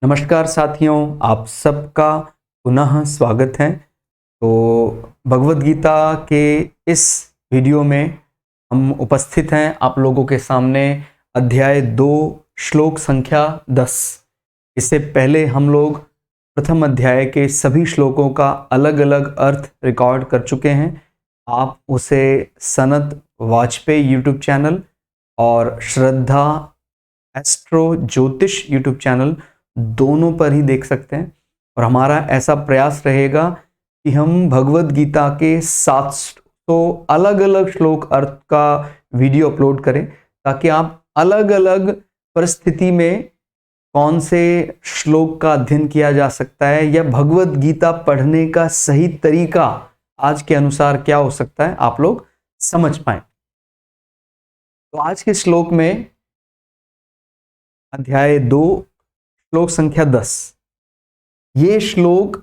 नमस्कार साथियों, आप सबका पुनः स्वागत है। तो भगवद गीता के इस वीडियो में हम उपस्थित हैं आप लोगों के सामने अध्याय 2 श्लोक संख्या 10। इससे पहले हम लोग प्रथम अध्याय के सभी श्लोकों का अलग अलग अर्थ रिकॉर्ड कर चुके हैं। आप उसे सनत वाजपेयी यूट्यूब चैनल और श्रद्धा एस्ट्रो ज्योतिष यूट्यूब चैनल दोनों पर ही देख सकते हैं। और हमारा ऐसा प्रयास रहेगा कि हम भगवद गीता के 700 अलग अलग श्लोक अर्थ का वीडियो अपलोड करें, ताकि आप अलग अलग परिस्थिति में कौन से श्लोक का अध्ययन किया जा सकता है या भगवद गीता पढ़ने का सही तरीका आज के अनुसार क्या हो सकता है, आप लोग समझ पाए। तो आज के श्लोक में अध्याय 2 श्लोक संख्या 10, ये श्लोक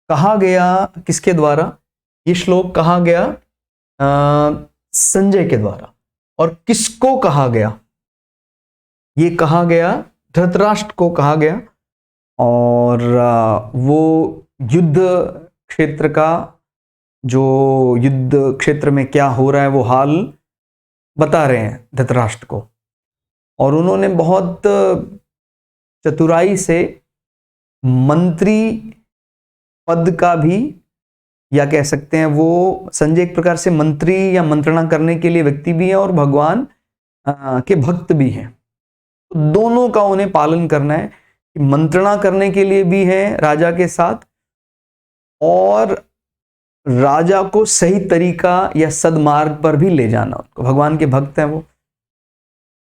कहा गया किसके द्वारा? ये श्लोक कहा गया संजय के द्वारा। और किसको कहा गया? ये कहा गया धृतराष्ट्र को कहा गया। और वो युद्ध क्षेत्र का, जो युद्ध क्षेत्र में क्या हो रहा है वो हाल बता रहे हैं धृतराष्ट्र को। और उन्होंने बहुत चतुराई से मंत्री पद का भी, या कह सकते हैं वो संजय एक प्रकार से मंत्री या मंत्रणा करने के लिए व्यक्ति भी है और भगवान के भक्त भी हैं। तो दोनों का उन्हें पालन करना है कि मंत्रणा करने के लिए भी है राजा के साथ, और राजा को सही तरीका या सदमार्ग पर भी ले जाना। उनको भगवान के भक्त हैं वो।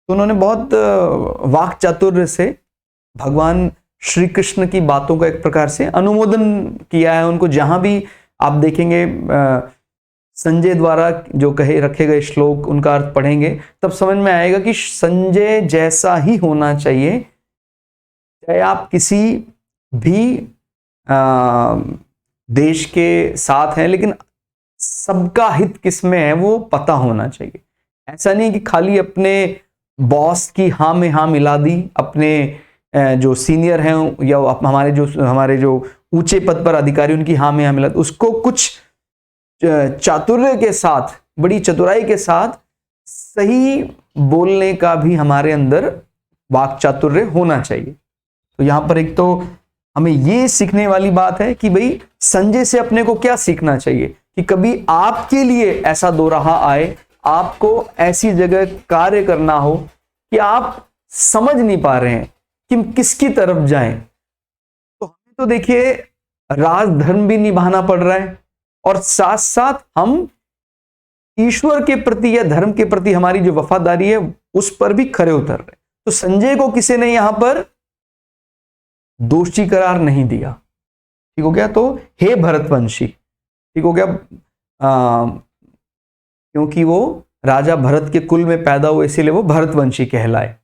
तो उन्होंने बहुत वाक चातुर्य से भगवान श्री कृष्ण की बातों का एक प्रकार से अनुमोदन किया है। उनको जहां भी आप देखेंगे संजय द्वारा जो कहे रखे गए श्लोक, उनका अर्थ पढ़ेंगे तब समझ में आएगा कि संजय जैसा ही होना चाहिए। चाहे आप किसी भी देश के साथ हैं, लेकिन सबका हित किसमें है वो पता होना चाहिए। ऐसा नहीं कि खाली अपने बॉस की हाँ में हाँ मिला दी, अपने जो सीनियर हैं या हमारे जो ऊंचे पद पर अधिकारी उनकी हाँ में हाँ मिला, उसको कुछ चातुर्य के साथ, बड़ी चतुराई के साथ सही बोलने का भी हमारे अंदर वाक चातुर्य होना चाहिए। तो यहां पर एक तो हमें ये सीखने वाली बात है कि भाई संजय से अपने को क्या सीखना चाहिए कि कभी आपके लिए ऐसा दोराहा आए, आपको ऐसी जगह कार्य करना हो कि आप समझ नहीं पा रहे हैं कि किसकी तरफ जाएं। तो हमें तो देखिए राजधर्म भी निभाना पड़ रहा है, और साथ साथ हम ईश्वर के प्रति या धर्म के प्रति हमारी जो वफादारी है उस पर भी खरे उतर रहे। तो संजय को किसी ने यहां पर दोषी करार नहीं दिया। ठीक हो गया। तो हे भरतवंशी, ठीक हो गया, क्योंकि वो राजा भरत के कुल में पैदा हुए, इसीलिए वो भरतवंशी कहलाए।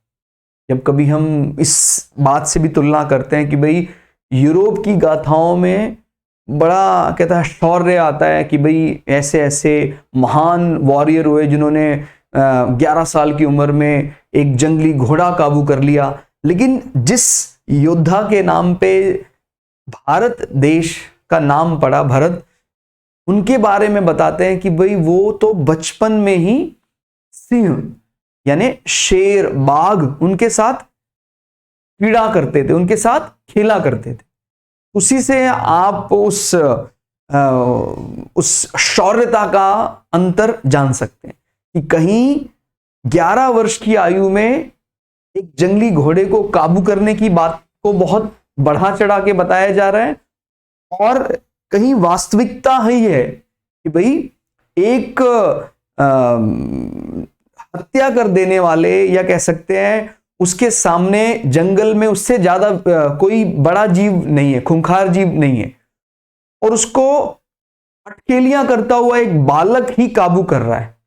जब कभी हम इस बात से भी तुलना करते हैं कि भाई यूरोप की गाथाओं में बड़ा कहता है शौर्य आता है कि भाई ऐसे ऐसे महान वॉरियर हुए जिन्होंने 11 साल की उम्र में एक जंगली घोड़ा काबू कर लिया, लेकिन जिस योद्धा के नाम पे भारत देश का नाम पड़ा, भरत, उनके बारे में बताते हैं कि भाई वो तो बचपन में ही सिंह यानी शेर, बाघ उनके साथ क्रीड़ा करते थे, उनके साथ खेला करते थे। उसी से आप उस शौर्यता का अंतर जान सकते हैं कि कहीं 11 वर्ष की आयु में एक जंगली घोड़े को काबू करने की बात को बहुत बढ़ा चढ़ा के बताया जा रहा है, और कहीं वास्तविकता ही है कि भाई एक हत्या कर देने वाले, या कह सकते हैं उसके सामने जंगल में उससे ज्यादा कोई बड़ा जीव नहीं है, खूंखार जीव नहीं है, और उसको अटकेलियां करता हुआ एक बालक ही काबू कर रहा है।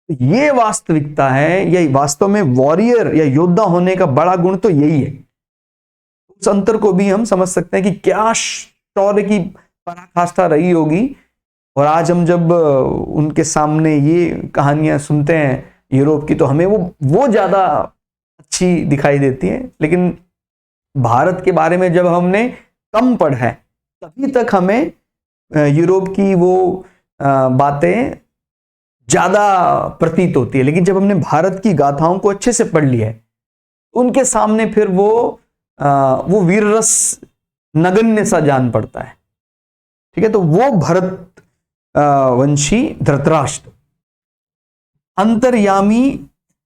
ये वास्तविकता है, यही वास्तव में वॉरियर या योद्धा होने का बड़ा गुण तो यही है। उस अंतर को भी हम समझ सकते हैं कि क्या शौर्य की पराकाष्ठा रही होगी। और आज हम जब उनके सामने ये कहानियां सुनते हैं यूरोप की, तो हमें वो ज्यादा अच्छी दिखाई देती है। लेकिन भारत के बारे में जब हमने कम पढ़ा है तभी तक हमें यूरोप की वो बातें ज्यादा प्रतीत होती है, लेकिन जब हमने भारत की गाथाओं को अच्छे से पढ़ लिया है उनके सामने फिर वो वीर रस नगण्य सा जान पड़ता है। ठीक है, तो वो भरत वंशी धृतराष्ट्र, अंतर्यामी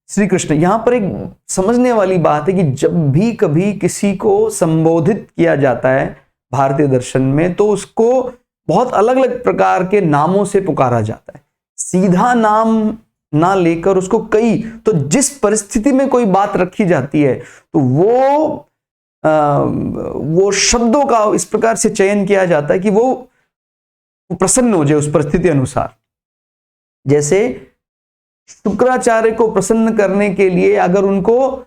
श्री कृष्ण। यहां पर एक समझने वाली बात है कि जब भी कभी किसी को संबोधित किया जाता है भारतीय दर्शन में तो उसको बहुत अलग अलग प्रकार के नामों से पुकारा जाता है। सीधा नाम ना लेकर उसको कई, तो जिस परिस्थिति में कोई बात रखी जाती है तो वो शब्दों का इस प्रकार से चयन किया जाता है कि वो प्रसन्न हो जाए उस परिस्थिति अनुसार। जैसे शुक्राचार्य को प्रसन्न करने के लिए अगर उनको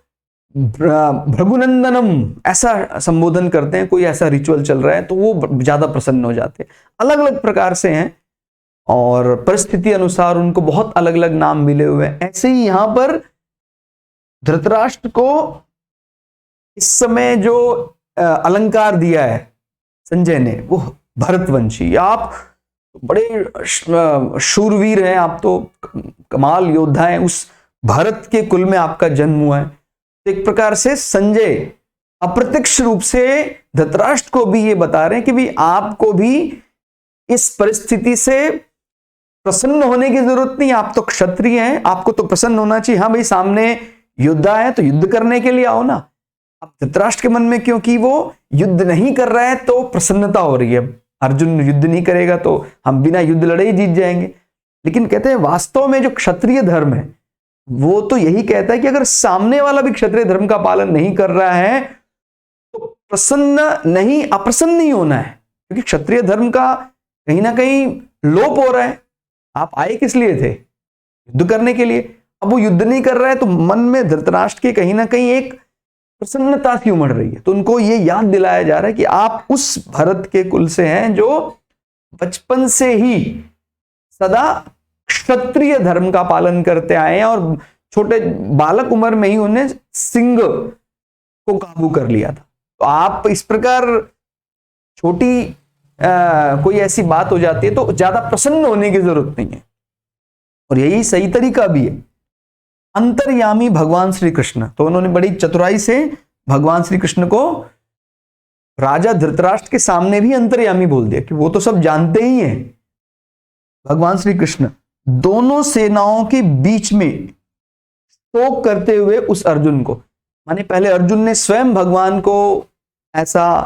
भृगुनंदनम ऐसा संबोधन करते हैं, कोई ऐसा रिचुअल चल रहा है तो वो ज्यादा प्रसन्न हो जाते हैं। अलग अलग प्रकार से हैं और परिस्थिति अनुसार उनको बहुत अलग अलग नाम मिले हुए हैं। ऐसे ही यहां पर धृतराष्ट्र को इस समय जो अलंकार दिया है संजय ने वो भरतवंशी। आप बड़े शूरवीर हैं, आप तो कमाल योद्धा हैं, उस भरत के कुल में आपका जन्म हुआ है। तो एक प्रकार से संजय अप्रत्यक्ष रूप से धृतराष्ट्र को भी ये बता रहे हैं कि भाई आपको भी इस परिस्थिति से प्रसन्न होने की जरूरत नहीं, आप तो क्षत्रिय हैं, आपको तो प्रसन्न होना चाहिए। हाँ भाई, सामने योद्धा है तो युद्ध करने के लिए आओ ना। अब धृतराष्ट्र के मन में क्योंकि वो युद्ध नहीं कर रहा है तो प्रसन्नता हो रही है, अर्जुन युद्ध नहीं करेगा तो हम बिना युद्ध लड़े ही जीत जाएंगे। लेकिन कहते हैं वास्तव में जो क्षत्रिय धर्म है वो तो यही कहता है कि अगर सामने वाला भी क्षत्रिय धर्म का पालन नहीं कर रहा है तो प्रसन्न नहीं, अप्रसन्न नहीं होना है, क्योंकि क्षत्रिय धर्म का कहीं ना कहीं लोप हो रहा है। आप आए किस लिए थे? युद्ध करने के लिए। अब वो युद्ध नहीं कर रहा है तो मन में धृतराष्ट्र के कहीं ना कहीं एक प्रसन्नता सी उमड़ रही है। तो उनको ये याद दिलाया जा रहा है कि आप उस भरत के कुल से हैं जो बचपन से ही सदा क्षत्रिय धर्म का पालन करते आए हैं और छोटे बालक उम्र में ही उन्हें सिंह को काबू कर लिया था। तो आप इस प्रकार छोटी कोई ऐसी बात हो जाती है तो ज्यादा प्रसन्न होने की जरूरत नहीं है, और यही सही तरीका भी है। अंतर्यामी भगवान श्री कृष्ण, तो उन्होंने बड़ी चतुराई से भगवान श्री कृष्ण को राजा धृतराष्ट्र के सामने भी अंतर्यामी बोल दिया कि वो तो सब जानते ही हैं। भगवान श्री कृष्ण दोनों सेनाओं के बीच में शोक करते हुए उस अर्जुन को, माने पहले अर्जुन ने स्वयं भगवान को ऐसा,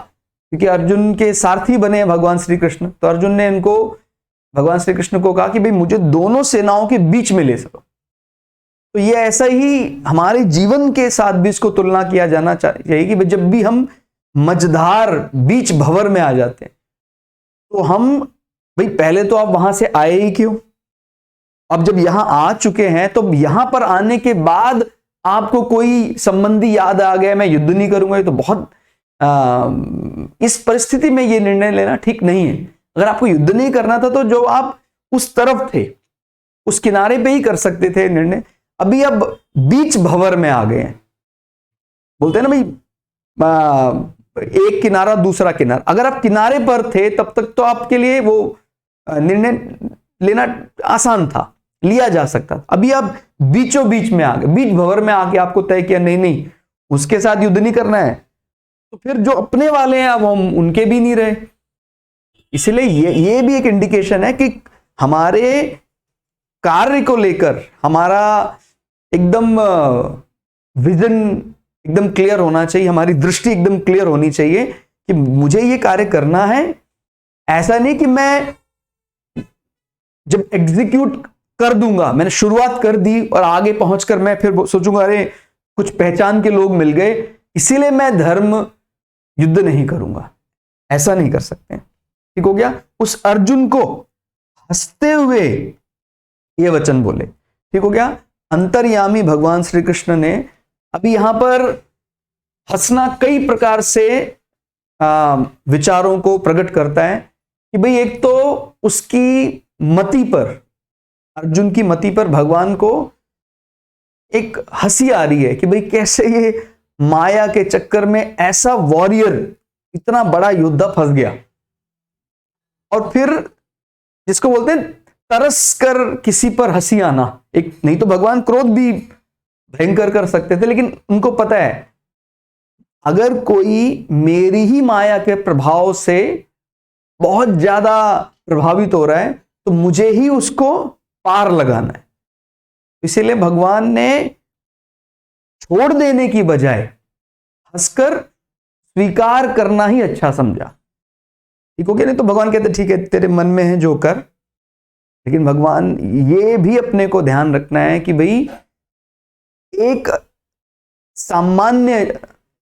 क्योंकि अर्जुन के सारथी बने हैं भगवान श्री कृष्ण, तो अर्जुन ने इनको भगवान श्री कृष्ण को कहा कि भाई मुझे दोनों सेनाओं के बीच में ले सको। तो ये ऐसा ही हमारे जीवन के साथ भी इसको तुलना किया जाना चाहिए कि जब भी हम मझधार बीच भंवर में आ जाते हैं तो हम भाई पहले तो आप वहां से आए ही क्यों? अब जब यहां आ चुके हैं तो यहां पर आने के बाद आपको कोई संबंधी याद आ गया, मैं युद्ध नहीं करूंगा, ये तो बहुत इस परिस्थिति में ये निर्णय लेना ठीक नहीं है। अगर आपको युद्ध नहीं करना था तो जो आप उस तरफ थे उस किनारे पे ही कर सकते थे निर्णय। अभी अब बीच भंवर में आ गए हैं, बोलते हैं ना भाई एक किनारा दूसरा किनारा। अगर आप किनारे पर थे तब तक तो आपके लिए वो निर्णय लेना आसान था, लिया जा सकता था। अभी आप बीचों बीच में आ गए, बीच भंवर में आके आपको तय किया नहीं नहीं उसके साथ युद्ध नहीं करना है, तो फिर जो अपने वाले हैं अब हम उनके भी नहीं रहे। इसलिए ये भी एक इंडिकेशन है कि हमारे कार्य को लेकर हमारा एकदम विजन एकदम क्लियर होना चाहिए, हमारी दृष्टि एकदम क्लियर होनी चाहिए कि मुझे ये कार्य करना है। ऐसा नहीं कि मैं जब एग्जीक्यूट कर दूंगा, मैंने शुरुआत कर दी और आगे पहुंचकर मैं फिर सोचूंगा अरे कुछ पहचान के लोग मिल गए इसीलिए मैं धर्म युद्ध नहीं करूंगा। ऐसा नहीं कर सकते। ठीक हो गया? उस अर्जुन को हंसते हुए ये वचन बोले। ठीक हो गया? अंतर्यामी भगवान श्री कृष्ण ने अभी यहां पर हंसना कई प्रकार से विचारों को प्रकट करता है कि भाई एक तो उसकी मति पर, अर्जुन की मति पर भगवान को एक हंसी आ रही है कि भाई कैसे ये माया के चक्कर में ऐसा वॉरियर, इतना बड़ा योद्धा फंस गया, और फिर जिसको बोलते हैं तरस कर किसी पर हंसी आना। एक नहीं तो भगवान क्रोध भी भयंकर कर सकते थे, लेकिन उनको पता है अगर कोई मेरी ही माया के प्रभाव से बहुत ज्यादा प्रभावित हो रहा है तो मुझे ही उसको पार लगाना है। इसीलिए भगवान ने छोड़ देने की बजाय हंसकर स्वीकार करना ही अच्छा समझा। ठीक हो गया? नहीं तो भगवान कहते ठीक है तेरे मन में है जो कर, लेकिन भगवान ये भी अपने को ध्यान रखना है कि भाई एक सामान्य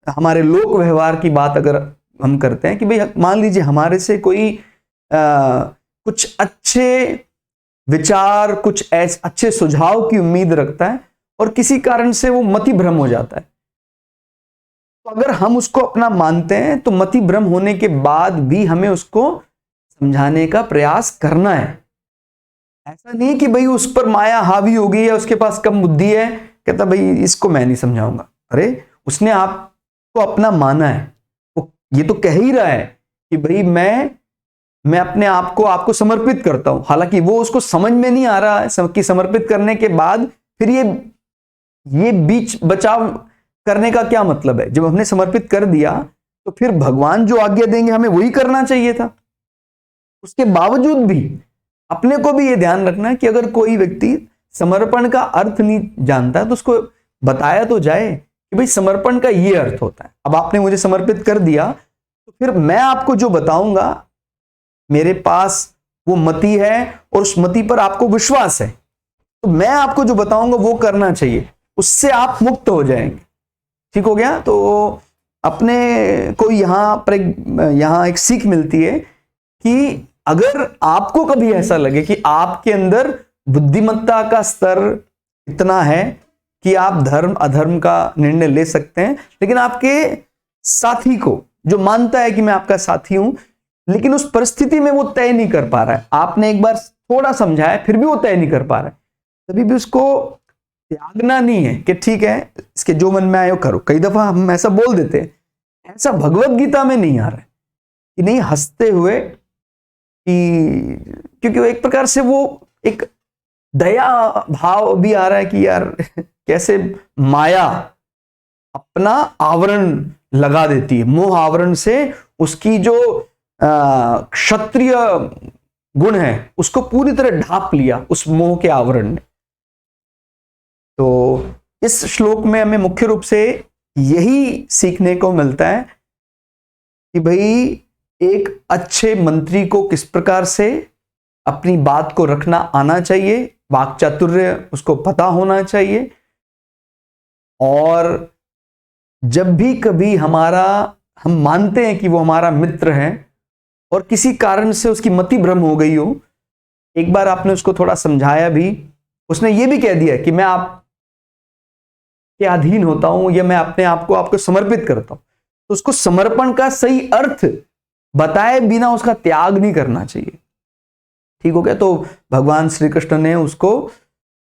हमारे लोक व्यवहार की बात अगर हम करते हैं कि भाई मान लीजिए हमारे से कोई कुछ अच्छे विचार, कुछ ऐसे अच्छे सुझाव की उम्मीद रखता है और किसी कारण से वो मति भ्रम हो जाता है, तो अगर हम उसको अपना मानते हैं तो मति भ्रम होने के बाद भी हमें उसको समझाने का प्रयास करना है। ऐसा नहीं कि भाई उस पर माया हावी हो गई है, उसके पास कम बुद्धि है, कहता भाई इसको मैं नहीं समझाऊंगा। अरे उसने आपको अपना माना है, वो ये तो कह ही रहा है कि भाई मैं अपने आप को आपको समर्पित करता हूं, हालांकि वो उसको समझ में नहीं आ रहा है कि समर्पित करने के बाद फिर ये बीच बचाव करने का क्या मतलब है। जब हमने समर्पित कर दिया तो फिर भगवान जो आज्ञा देंगे हमें वही करना चाहिए था। उसके बावजूद भी अपने को भी ये ध्यान रखना है कि अगर कोई व्यक्ति समर्पण का अर्थ नहीं जानता है तो उसको बताया तो जाए कि भाई समर्पण का ये अर्थ होता है। अब आपने मुझे समर्पित कर दिया तो फिर मैं आपको जो बताऊंगा, मेरे पास वो मति है और उस मति पर आपको विश्वास है, तो मैं आपको जो बताऊंगा वो करना चाहिए, उससे आप मुक्त हो जाएंगे। ठीक हो गया? तो अपने को यहां एक सीख मिलती है कि अगर आपको कभी ऐसा लगे कि आपके अंदर बुद्धिमत्ता का स्तर इतना है कि आप धर्म अधर्म का निर्णय ले सकते हैं, लेकिन आपके साथी को जो मानता है कि मैं आपका साथी हूं, लेकिन उस परिस्थिति में वो तय नहीं कर पा रहा है, आपने एक बार थोड़ा समझाया फिर भी वो तय नहीं कर पा रहा है, तभी भी उसको त्यागना नहीं है कि ठीक है इसके जो मन में आए वो करो। कई दफा हम ऐसा बोल देते हैं, ऐसा भगवत गीता में नहीं आ रहा है कि नहीं हंसते हुए, क्योंकि वो एक प्रकार से वो एक दया भाव भी आ रहा है कि यार कैसे माया अपना आवरण लगा देती है, मोह आवरण से उसकी जो क्षत्रिय गुण है उसको पूरी तरह ढांप लिया उस मोह के आवरण ने। तो इस श्लोक में हमें मुख्य रूप से यही सीखने को मिलता है कि भाई एक अच्छे मंत्री को किस प्रकार से अपनी बात को रखना आना चाहिए, वाक चातुर्य उसको पता होना चाहिए, और जब भी कभी हम मानते हैं कि वो हमारा मित्र है और किसी कारण से उसकी मति भ्रम हो गई हो, एक बार आपने उसको थोड़ा समझाया भी, उसने ये भी कह दिया कि मैं आप के अधीन होता हूं या मैं अपने आप को आपको समर्पित करता हूं, तो उसको समर्पण का सही अर्थ बताए बिना उसका त्याग नहीं करना चाहिए। ठीक हो गया? तो भगवान श्री कृष्ण ने उसको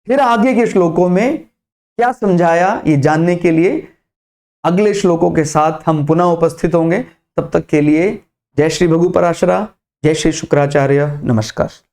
फिर आगे के श्लोकों में क्या समझाया ये जानने के लिए अगले श्लोकों के साथ हम पुनः उपस्थित होंगे। तब तक के लिए जय श्री भगु पराशरा, जय श्री शुक्राचार्य, नमस्कार।